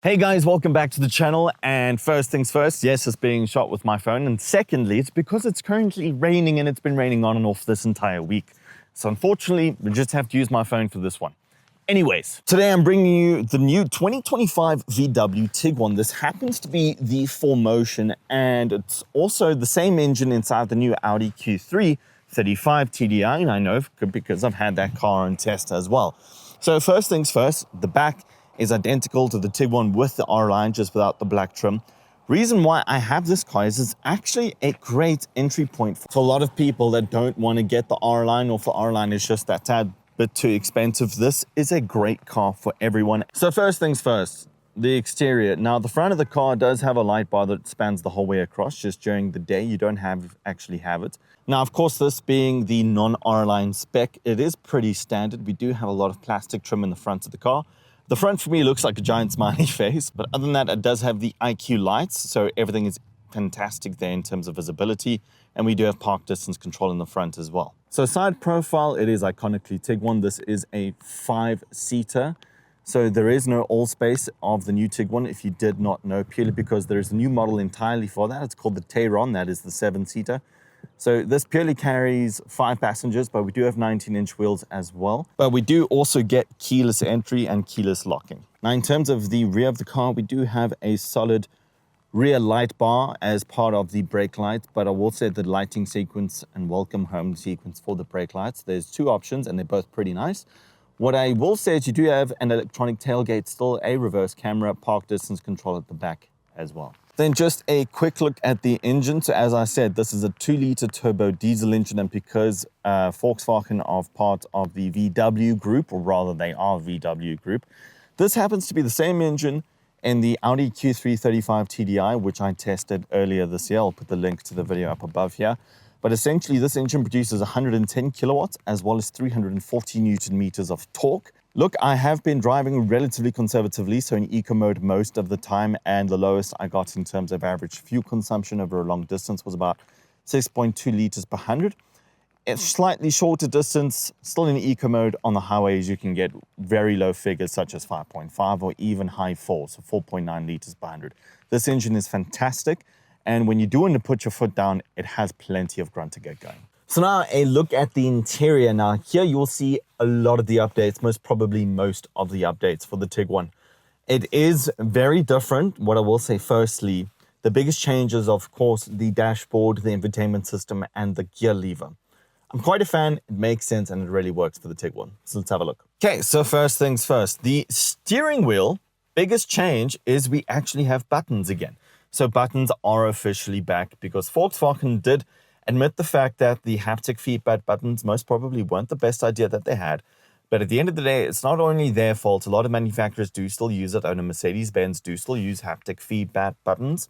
Hey guys, welcome back to the channel. And first things first, yes, it's being shot with my phone. And secondly, it's because it's currently raining and it's been raining on and off this entire week. So unfortunately, we just have to use my phone for this one. Anyways, today I'm bringing you the new 2025 VW Tiguan. This happens to be the 4Motion, and it's also the same engine inside the new Audi Q3 35 TDI. And I know because I've had that car on test as well. So first things first, the back is identical to the Tiguan with the R-Line, just without the black trim. Reason why I have this car is it's actually a great entry point for a lot of people that don't want to get the R-Line, or for R-Line is just that tad bit too expensive. This is a great car for everyone. So first things first, the exterior. Now the front of the car does have a light bar that spans the whole way across. Just during the day you don't actually have it. Now of course, this being the non-R-Line spec, it is pretty standard. We do have a lot of plastic trim in the front of the car. The front for me looks like a giant smiley face, but other than that, it does have the IQ lights, so everything is fantastic there in terms of visibility, and we do have park distance control in the front as well. So side profile, it is iconically Tiguan. This is a 5-seater, so there is no all space of the new Tiguan, if you did not know, purely because there is a new model entirely for that. It's called the Tiguan, that is the 7-seater. So this purely carries 5 passengers, but we do have 19-inch wheels as well. But we do also get keyless entry and keyless locking. Now, in terms of the rear of the car, we do have a solid rear light bar as part of the brake lights, but I will say the lighting sequence and welcome home sequence for the brake lights, there's 2 options and they're both pretty nice. What I will say is you do have an electronic tailgate, still a reverse camera, park distance control at the back as well. Then just a quick look at the engine. So as I said, this is a 2-liter turbo diesel engine, and because Volkswagen are part of the VW group, or rather they are VW group, this happens to be the same engine in the Audi Q3 35 TDI, which I tested earlier this year. I'll put the link to the video up above here. But essentially this engine produces 110 kilowatts as well as 340 Newton meters of torque. Look, I have been driving relatively conservatively, so in eco mode most of the time, and the lowest I got in terms of average fuel consumption over a long distance was about 6.2 liters per 100. It's slightly shorter distance, still in eco mode on the highways, you can get very low figures such as 5.5 or even high 4, so 4.9 liters per 100. This engine is fantastic, and when you do want to put your foot down, it has plenty of grunt to get going. So now a look at the interior. Now here you will see a lot of the updates, most probably most of the updates for the Tiguan. It is very different. What I will say firstly, the biggest change is of course the dashboard, the infotainment system, and the gear lever. I'm quite a fan, it makes sense, and it really works for the Tiguan. So let's have a look. Okay, so first things first, the steering wheel, biggest change is we actually have buttons again. So buttons are officially back because Volkswagen did admit the fact that the haptic feedback buttons most probably weren't the best idea that they had. But at the end of the day, it's not only their fault. A lot of manufacturers do still use it. I know Mercedes-Benz do still use haptic feedback buttons.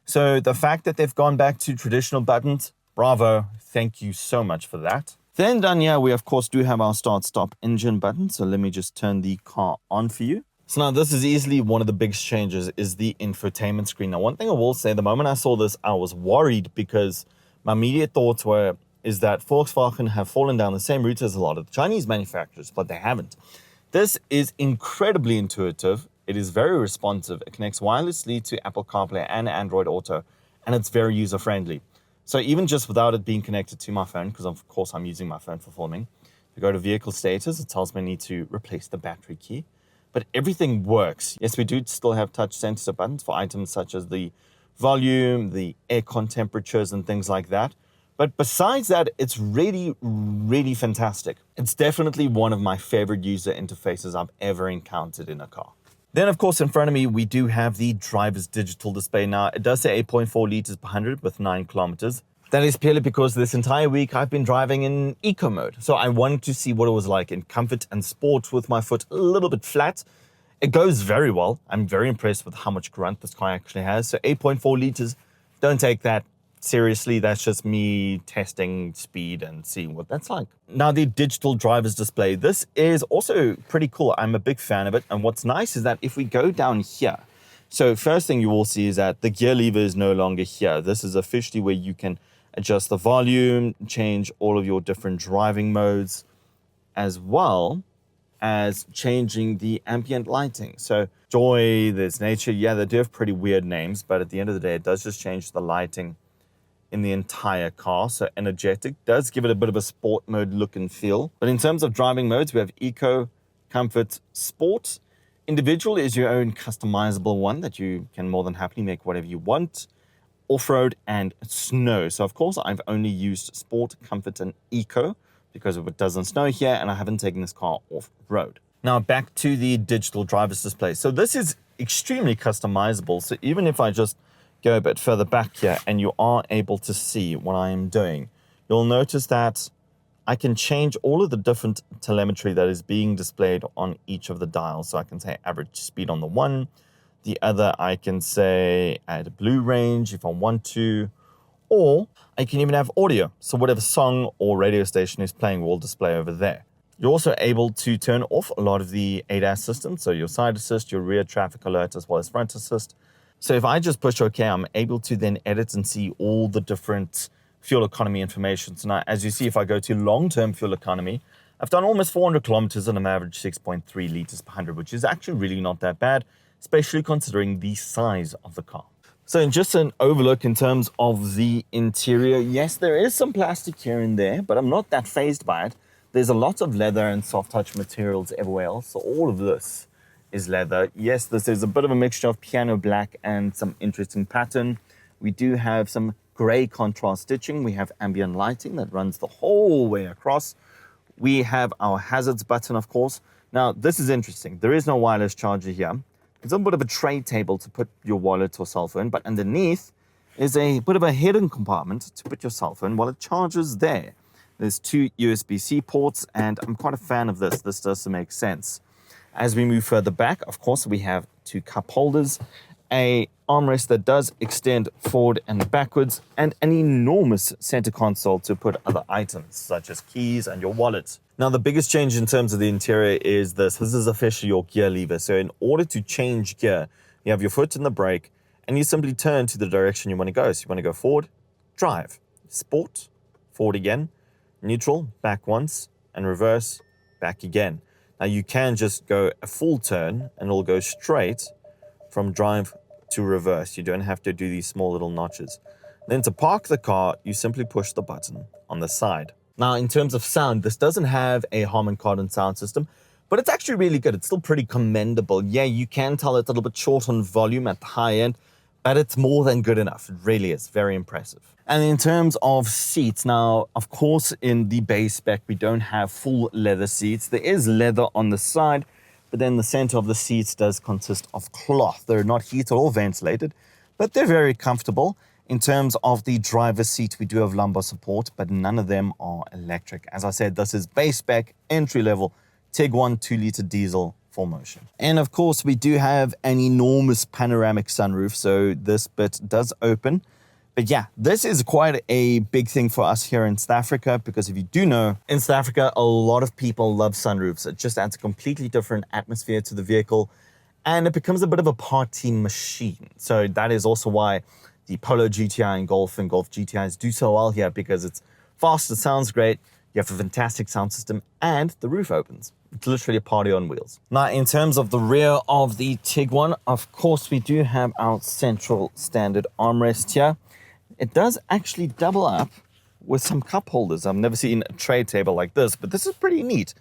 So the fact that they've gone back to traditional buttons, bravo. Thank you so much for that. Then down here, we of course do have our start-stop engine button. So let me just turn the car on for you. So now this is easily one of the biggest changes is the infotainment screen. Now, one thing I will say, the moment I saw this, I was worried because my immediate thoughts is that Volkswagen have fallen down the same route as a lot of the Chinese manufacturers, but they haven't. This is incredibly intuitive. It is very responsive. It connects wirelessly to Apple CarPlay and Android Auto, and it's very user-friendly. So even just without it being connected to my phone, because of course I'm using my phone for filming, if I go to vehicle status, it tells me I need to replace the battery key. But everything works. Yes, we do still have touch sensitive buttons for items such as the volume, the aircon temperatures, and things like that. But besides that, it's really, really fantastic. It's definitely one of my favorite user interfaces I've ever encountered in a car. Then, of course, in front of me, we do have the driver's digital display. Now, it does say 8.4 liters per 100 with 9 kilometers. That is purely because this entire week I've been driving in eco mode. So I wanted to see what it was like in comfort and sport with my foot a little bit flat. It goes very well. I'm very impressed with how much grunt this car actually has. So 8.4 liters, don't take that seriously. That's just me testing speed and seeing what that's like. Now the digital driver's display. This is also pretty cool. I'm a big fan of it. And what's nice is that if we go down here, so first thing you will see is that the gear lever is no longer here. This is officially where you can adjust the volume, change all of your different driving modes as well as changing the ambient lighting. So joy, there's nature. Yeah, they do have pretty weird names, but at the end of the day, it does just change the lighting in the entire car. So energetic does give it a bit of a sport mode look and feel. But in terms of driving modes, we have eco, comfort, sport. Individual is your own customizable one that you can more than happily make whatever you want. Off-road and snow. So of course I've only used sport, comfort and eco because it doesn't snow here and I haven't taken this car off-road. Now back to the digital driver's display. So this is extremely customizable. So even if I just go a bit further back here and you are able to see what I am doing, you'll notice that I can change all of the different telemetry that is being displayed on each of the dials. So I can say average speed on the one, the other I can say add a blue range if I want to, or I can even have audio. So whatever song or radio station is playing will display over there. You're also able to turn off a lot of the ADAS systems. So your side assist, your rear traffic alert, as well as front assist. So if I just push OK, I'm able to then edit and see all the different fuel economy information. So now, as you see, if I go to long-term fuel economy, I've done almost 400 kilometers and I'm average 6.3 liters per 100, which is actually really not that bad, especially considering the size of the car. So in just an overlook in terms of the interior, yes, there is some plastic here and there, but I'm not that fazed by it. There's a lot of leather and soft touch materials everywhere else. So all of this is leather. Yes, this is a bit of a mixture of piano black and some interesting pattern. We do have some gray contrast stitching. We have ambient lighting that runs the whole way across. We have our hazards button, of course. Now, this is interesting. There is no wireless charger here. It's a bit of a tray table to put your wallet or cell phone, but underneath is a bit of a hidden compartment to put your cell phone while it charges there. There's two USB-C ports, and I'm quite a fan of this. This does make sense. As we move further back, of course, we have two cup holders, a armrest that does extend forward and backwards, and an enormous center console to put other items, such as keys and your wallet. Now, the biggest change in terms of the interior is this. This is officially your gear lever. So in order to change gear, you have your foot in the brake, and you simply turn to the direction you want to go. So you want to go forward, drive, sport, forward again, neutral, back once, and reverse, back again. Now, you can just go a full turn, and it'll go straight from drive to reverse. You don't have to do these small little notches. Then to park the car, you simply push the button on the side. Now, in terms of sound, this doesn't have a Harman Kardon sound system, but it's actually really good. It's still pretty commendable. Yeah, you can tell it's a little bit short on volume at the high end, but it's more than good enough. It really is very impressive. And in terms of seats, now, of course, in the base spec, we don't have full leather seats. There is leather on the side, but then the center of the seats does consist of cloth. They're not heated or ventilated, but they're very comfortable. In terms of the driver's seat, we do have lumbar support, but none of them are electric. As I said, this is base spec, entry-level, Tiguan 2.0 diesel 4Motion. And of course, we do have an enormous panoramic sunroof, so this bit does open. But yeah, this is quite a big thing for us here in South Africa, because if you do know, in South Africa, a lot of people love sunroofs. It just adds a completely different atmosphere to the vehicle, and it becomes a bit of a party machine. So that is also why the Polo GTI and Golf GTIs do so well here, because it's fast, it sounds great, you have a fantastic sound system, and the roof opens. It's literally a party on wheels. Now, in terms of the rear of the Tiguan, of course, we do have our central standard armrest here. It does actually double up with some cup holders. I've never seen a tray table like this, but this is pretty neat.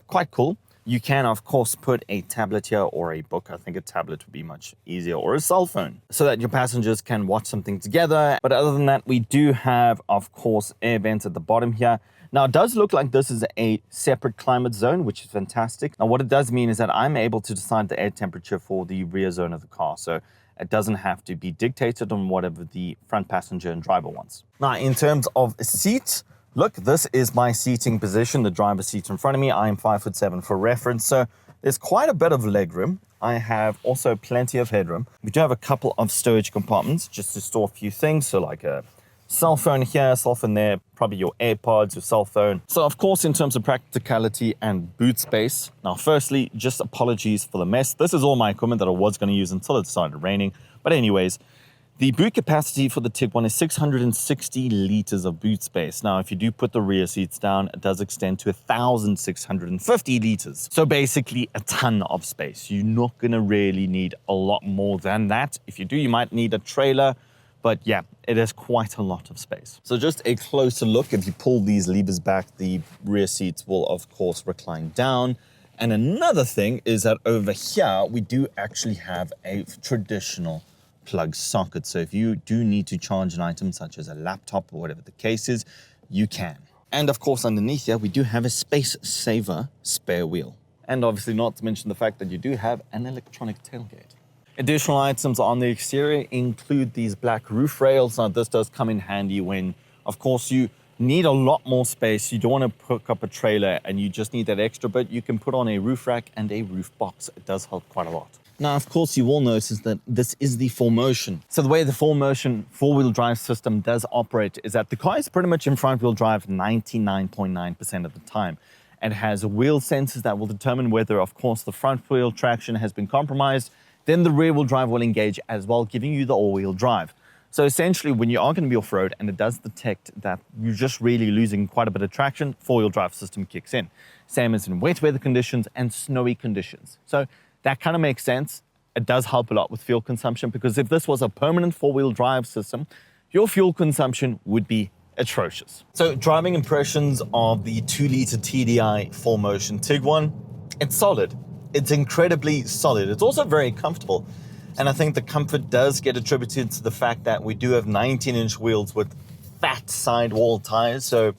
Quite cool. You can, of course, put a tablet here or a book. I think a tablet would be much easier, or a cell phone, so that your passengers can watch something together. But other than that, we do have, of course, air vents at the bottom here. Now, it does look like this is a separate climate zone, which is fantastic. Now, what it does mean is that I'm able to decide the air temperature for the rear zone of the car. So it doesn't have to be dictated on whatever the front passenger and driver wants. Now, in terms of seats, look, this is my seating position, the driver's seat in front of me. I am 5'7" for reference, so there's quite a bit of legroom. I have also plenty of headroom. We do have a couple of storage compartments just to store a few things, so like a cell phone here, cell phone there, probably your AirPods, your cell phone. So of course, in terms of practicality and boot space, now firstly, just apologies for the mess. This is all my equipment that I was going to use until it started raining. But anyways, The boot capacity for the Tiguan is 660 liters of boot space. Now, if you do put the rear seats down, it does extend to 1,650 liters. So basically a ton of space. You're not gonna really need a lot more than that. If you do, you might need a trailer, but yeah, it is quite a lot of space. So just a closer look, if you pull these levers back, the rear seats will of course recline down. And another thing is that over here, we do actually have a traditional plug socket. So if you do need to charge an item such as a laptop or whatever the case is, you can. And of course, underneath here, we do have a space saver spare wheel. And obviously not to mention the fact that you do have an electronic tailgate. Additional items on the exterior include these black roof rails. Now this does come in handy when, of course, you need a lot more space. You don't want to hook up a trailer and you just need that extra bit. You can put on a roof rack and a roof box. It does help quite a lot. Now, of course, you will notice that this is the 4Motion. So the way the 4Motion four-wheel drive system does operate is that the car is pretty much in front-wheel drive 99.9% of the time. It has wheel sensors that will determine whether, of course, the front-wheel traction has been compromised. Then the rear-wheel drive will engage as well, giving you the all-wheel drive. So essentially, when you are going to be off-road and it does detect that you're just really losing quite a bit of traction, four-wheel drive system kicks in. Same as in wet weather conditions and snowy conditions. So that kind of makes sense. It does help a lot with fuel consumption because if this was a permanent four-wheel drive system, your fuel consumption would be atrocious. So driving impressions of the 2-liter TDI 4Motion Tiguan, it's solid. It's incredibly solid. It's also very comfortable. And I think the comfort does get attributed to the fact that we do have 19-inch wheels with fat sidewall tires. So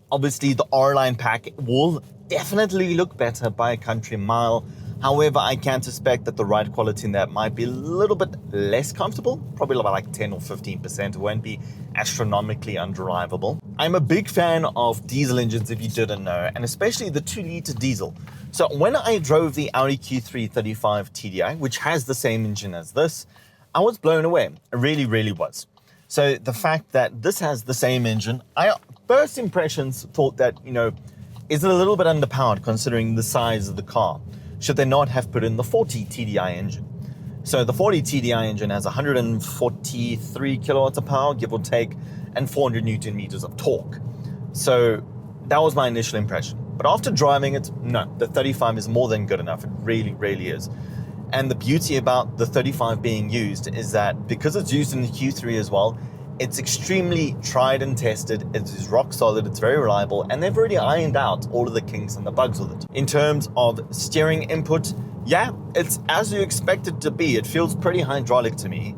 obviously the R-Line pack will definitely look better by a country mile. However, I can suspect that the ride quality in that might be a little bit less comfortable, probably about like 10 or 15%. It won't be astronomically undrivable. I'm a big fan of diesel engines, if you didn't know, and especially the 2-liter diesel. So when I drove the Audi Q3 35 TDI, which has the same engine as this, I was blown away. It really, really was. So the fact that this has the same engine, I first impressions thought that, is it a little bit underpowered considering the size of the car? Should they not have put in the 40 TDI engine? So the 40 TDI engine has 143 kilowatts of power, give or take, and 400 Newton meters of torque. So that was my initial impression. But after driving it, no, the 35 is more than good enough. It really, really is. And the beauty about the 35 being used is that because it's used in the Q3 as well, it's extremely tried and tested. It is rock solid, it's very reliable, and they've already ironed out all of the kinks and the bugs with it. In terms of steering input, yeah, it's as you expect it to be. It feels pretty hydraulic to me.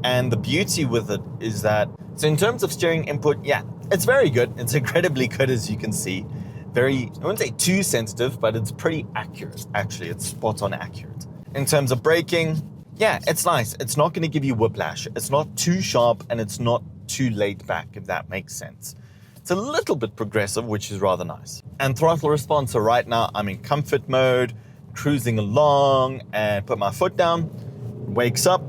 And the beauty with it is that, so in terms of steering input, yeah, it's very good. It's incredibly good, as you can see. Very, I wouldn't say too sensitive, but it's pretty accurate. Actually, it's spot on accurate. In terms of braking, yeah, it's nice. It's not going to give you whiplash. It's not too sharp and it's not too laid back, if that makes sense. It's a little bit progressive, which is rather nice. And throttle response, so right now I'm in comfort mode, cruising along, and put my foot down, wakes up,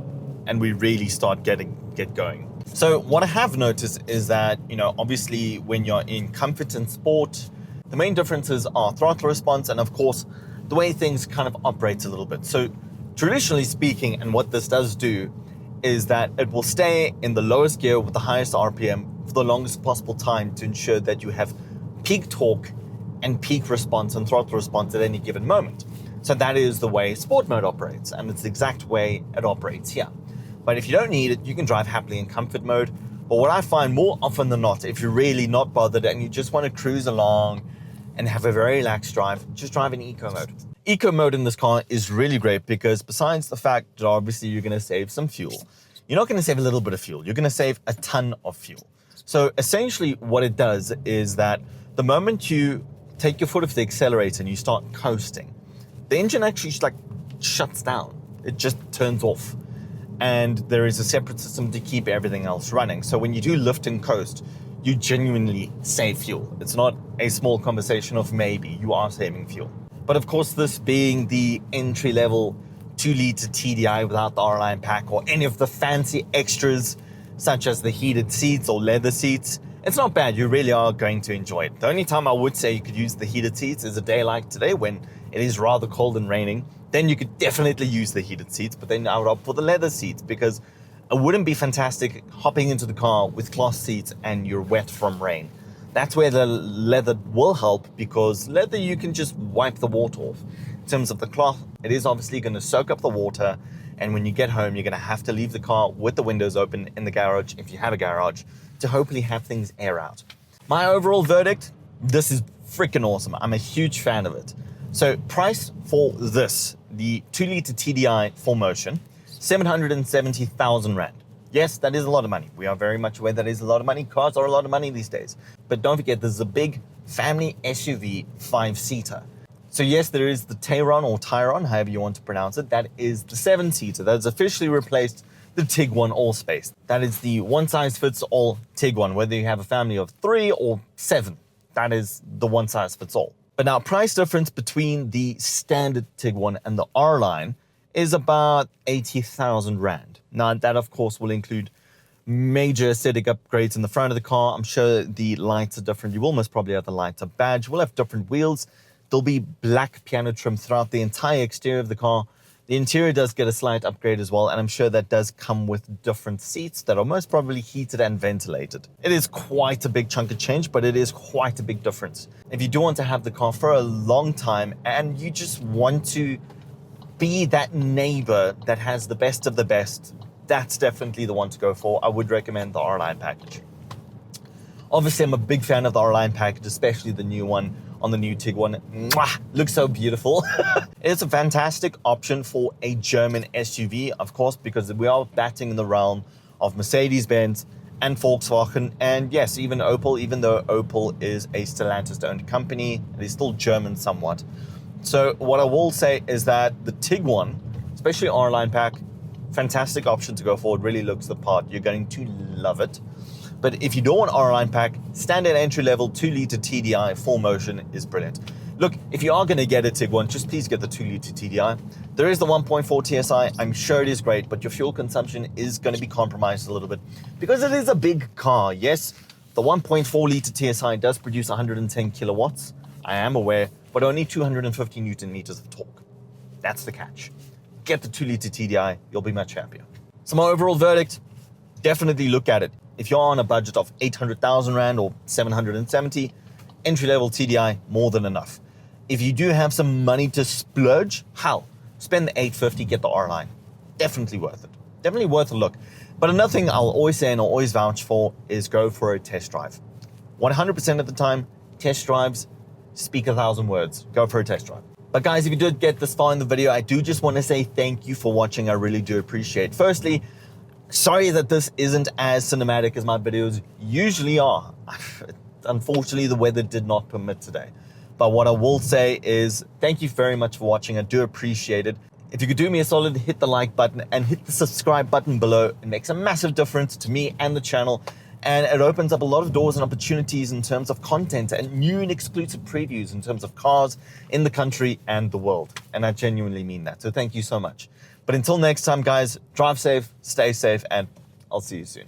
and we really start get going. So what I have noticed is that, obviously when you're in comfort and sport, the main differences are throttle response and of course the way things kind of operate a little bit. So traditionally speaking, and what this does do is that it will stay in the lowest gear with the highest RPM for the longest possible time to ensure that you have peak torque and peak response and throttle response at any given moment. So that is the way sport mode operates, and it's the exact way it operates here. But if you don't need it, you can drive happily in comfort mode. But what I find more often than not, if you're really not bothered and you just want to cruise along and have a very relaxed drive, just drive in eco mode. Eco mode in this car is really great because besides the fact that obviously you're going to save some fuel, you're not going to save a little bit of fuel. You're going to save a ton of fuel. So essentially what it does is that the moment you take your foot off the accelerator and you start coasting, the engine actually shuts down. It just turns off. And there is a separate system to keep everything else running. So when you do lift and coast, you genuinely save fuel. It's not a small conversation of maybe, you are saving fuel. But of course, this being the entry-level 2-liter TDI without the R-Line pack or any of the fancy extras, such as the heated seats or leather seats, it's not bad. You really are going to enjoy it. The only time I would say you could use the heated seats is a day like today when it is rather cold and raining. Then you could definitely use the heated seats, but then I would opt for the leather seats because It wouldn't be fantastic hopping into the car with cloth seats and you're wet from rain. That's where the leather will help, because leather you can just wipe the water off. In terms of the cloth, it is obviously going to soak up the water, and when you get home, you're going to have to leave the car with the windows open in the garage, if you have a garage, to hopefully have things air out. My overall verdict, this is freaking awesome. I'm a huge fan of it. So price for this, the 2-liter TDI 4Motion, 770,000 Rand. Yes, that is a lot of money. We are very much aware that is a lot of money. Cars are a lot of money these days. But don't forget, this is a big family SUV 5-seater. So yes, there is the Tiguan, however you want to pronounce it. That is the 7-seater. That has officially replaced the Tiguan All-Space. That is the one-size-fits-all Tiguan, whether you have a family of 3 or 7. That is the one-size-fits-all. But now, price difference between the standard Tiguan and the R-Line is about 80,000 Rand. Now, that of course will include major aesthetic upgrades in the front of the car. I'm sure the lights are different. You will most probably have the lights up badge. We'll have different wheels. There'll be black piano trim throughout the entire exterior of the car. The interior does get a slight upgrade as well, and I'm sure that does come with different seats that are most probably heated and ventilated. It is quite a big chunk of change, but it is quite a big difference. If you do want to have the car for a long time and you just want to be that neighbor that has the best of the best, that's definitely the one to go for. I would recommend the R-Line package. Obviously, I'm a big fan of the R-Line package, especially the new one on the new Tiguan. Mwah! Looks so beautiful. It's a fantastic option for a German SUV, of course, because we are batting in the realm of Mercedes-Benz and Volkswagen, and yes, even Opel, even though Opel is a Stellantis-owned company, it is still German somewhat. So what I will say is that the Tiguan, especially R-Line pack, fantastic option to go forward, really looks the part. You're going to love it. But if you don't want R-Line pack, standard entry-level 2-liter TDI 4Motion is brilliant. Look, if you are going to get a Tiguan, just please get the 2-liter TDI. There is the 1.4 TSI. I'm sure it is great, but your fuel consumption is going to be compromised a little bit because it is a big car. Yes, the 1.4-liter TSI does produce 110 kilowatts. I am aware, but only 250 Newton meters of torque. That's the catch. Get the 2-liter TDI, you'll be much happier. So my overall verdict, definitely look at it. If you're on a budget of 800,000 Rand or 770, entry-level TDI, more than enough. If you do have some money to splurge, hell, spend the 850, get the R-Line. Definitely worth it. Definitely worth a look. But another thing I'll always say and I'll always vouch for is go for a test drive. 100% of the time, test drives speak 1,000 words. Go for a test drive. But guys, if you did get this far in the video, I do just want to say thank you for watching. I really do appreciate it. Firstly, sorry that this isn't as cinematic as my videos usually are. Unfortunately, the weather did not permit today. But what I will say is thank you very much for watching. I do appreciate it. If you could do me a solid, hit the like button and hit the subscribe button below. It makes a massive difference to me and the channel. And it opens up a lot of doors and opportunities in terms of content and new and exclusive previews in terms of cars in the country and the world. And I genuinely mean that. So thank you so much. But until next time, guys, drive safe, stay safe, and I'll see you soon.